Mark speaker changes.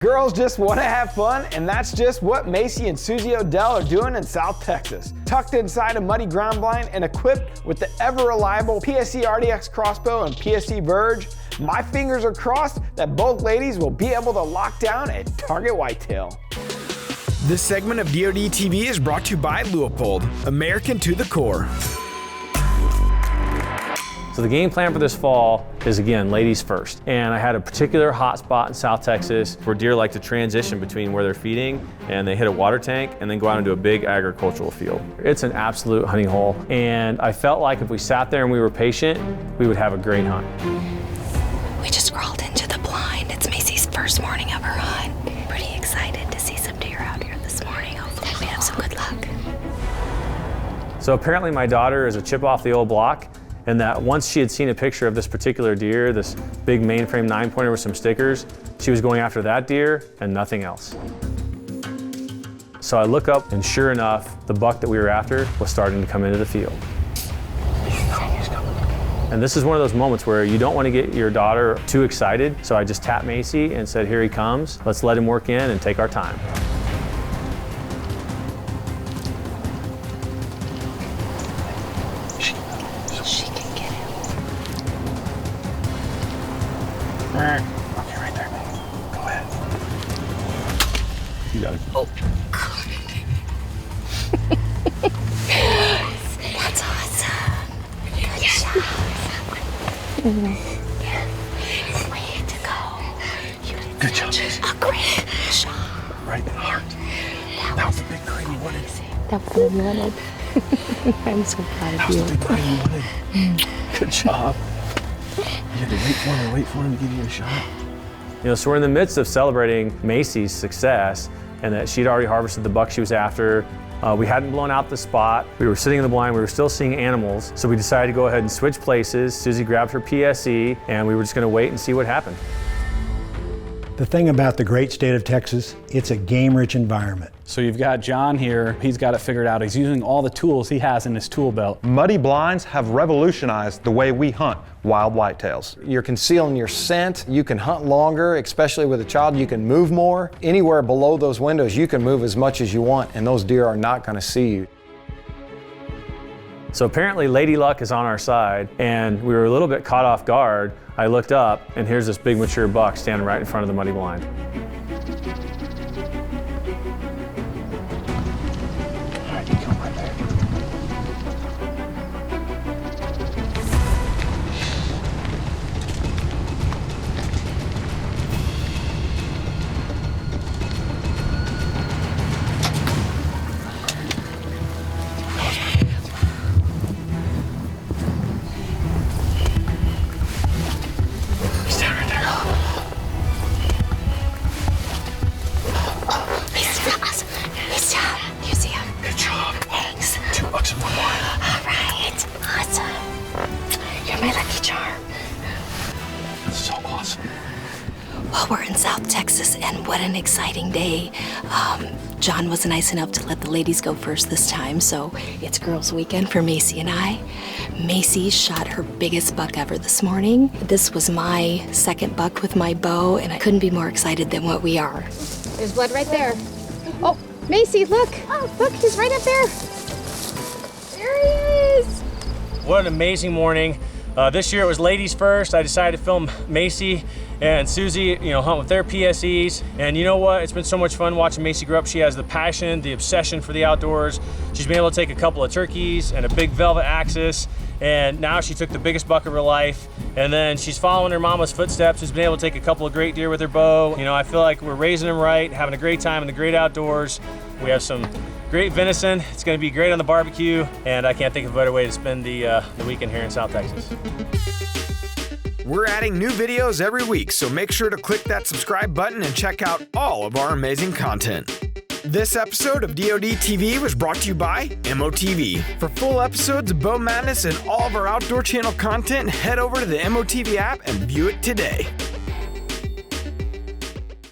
Speaker 1: Girls just want to have fun, and that's just what Macy and Susie O'Dell are doing in South Texas. Tucked inside a muddy ground blind and equipped with the ever-reliable PSE RDX crossbow and PSE Verge, my fingers are crossed that both ladies will be able to lock down a target whitetail. This segment of DODTV is brought to you by Leupold, American to the core.
Speaker 2: So the game plan for this fall is, again, ladies first. And I had a particular hot spot in South Texas where deer like to transition between where they're feeding and they hit a water tank and then go out into a big agricultural field. It's an absolute hunting hole. And I felt like if we sat there and we were patient, we would have a great hunt.
Speaker 3: We just crawled into the blind. It's Macy's first morning of her hunt. Pretty excited to see some deer out here this morning. Hopefully we have some good luck.
Speaker 2: So apparently my daughter is a chip off the old block, and that once she had seen a picture of this particular deer, this big mainframe 9-pointer with some stickers, she was going after that deer and nothing else. So I look up, and sure enough, the buck that we were after was starting to come into the field. And this is one of those moments where you don't want to get your daughter too excited, so I just tapped Macy and said, here he comes, let's let him work in and take our time.
Speaker 4: Okay, right there. Go ahead. You got it.
Speaker 3: Oh. That's awesome. Good job. Way to go. You did
Speaker 4: Good job.
Speaker 3: A great job.
Speaker 4: Right in the heart. That was the big green you wanted.
Speaker 5: That was what you wanted. I'm so proud of you.
Speaker 4: That was the big green you wanted. Good job. You had to wait for him to give you a shot.
Speaker 2: You know, so we're in the midst of celebrating Macy's success and that she'd already harvested the buck she was after. We hadn't blown out the spot. We were sitting in the blind, we were still seeing animals. So we decided to go ahead and switch places. Susie grabbed her PSE and we were just gonna wait and see what happened.
Speaker 6: The thing about the great state of Texas, it's a game-rich environment.
Speaker 7: So you've got John here, he's got it figured out. He's using all the tools he has in his tool belt.
Speaker 8: Muddy blinds have revolutionized the way we hunt wild whitetails.
Speaker 1: You're concealing your scent, you can hunt longer, especially with a child, you can move more. Anywhere below those windows, you can move as much as you want, and those deer are not gonna see you.
Speaker 2: So apparently Lady Luck is on our side, and we were a little bit caught off guard. I looked up, and here's this big mature buck standing right in front of the muddy blind.
Speaker 4: All right, you come right there.
Speaker 3: Well, we're in South Texas, and what an exciting day. John was nice enough to let the ladies go first this time, so it's girls' weekend for Macy and I. Macy shot her biggest buck ever this morning. This was my second buck with my bow, and I couldn't be more excited than what we are.
Speaker 5: There's blood right there. Oh, Macy, look. Oh, look, he's right up there. There he is.
Speaker 2: What an amazing morning. This year it was ladies first. I decided to film Macy and Susie, hunt with their PSEs. And you know what? It's been so much fun watching Macy grow up. She has the passion, the obsession for the outdoors. She's been able to take a couple of turkeys and a big velvet axis. And now she took the biggest buck of her life. And then she's following her mama's footsteps. She's been able to take a couple of great deer with her bow. I feel like we're raising them right, having a great time in the great outdoors. We have some great venison. It's gonna be great on the barbecue. And I can't think of a better way to spend the weekend here in South Texas.
Speaker 1: We're adding new videos every week, so make sure to click that subscribe button and check out all of our amazing content. This episode of DODTV was brought to you by MOTV. For full episodes of Bow Madness and all of our outdoor channel content, head over to the MOTV app and view it today.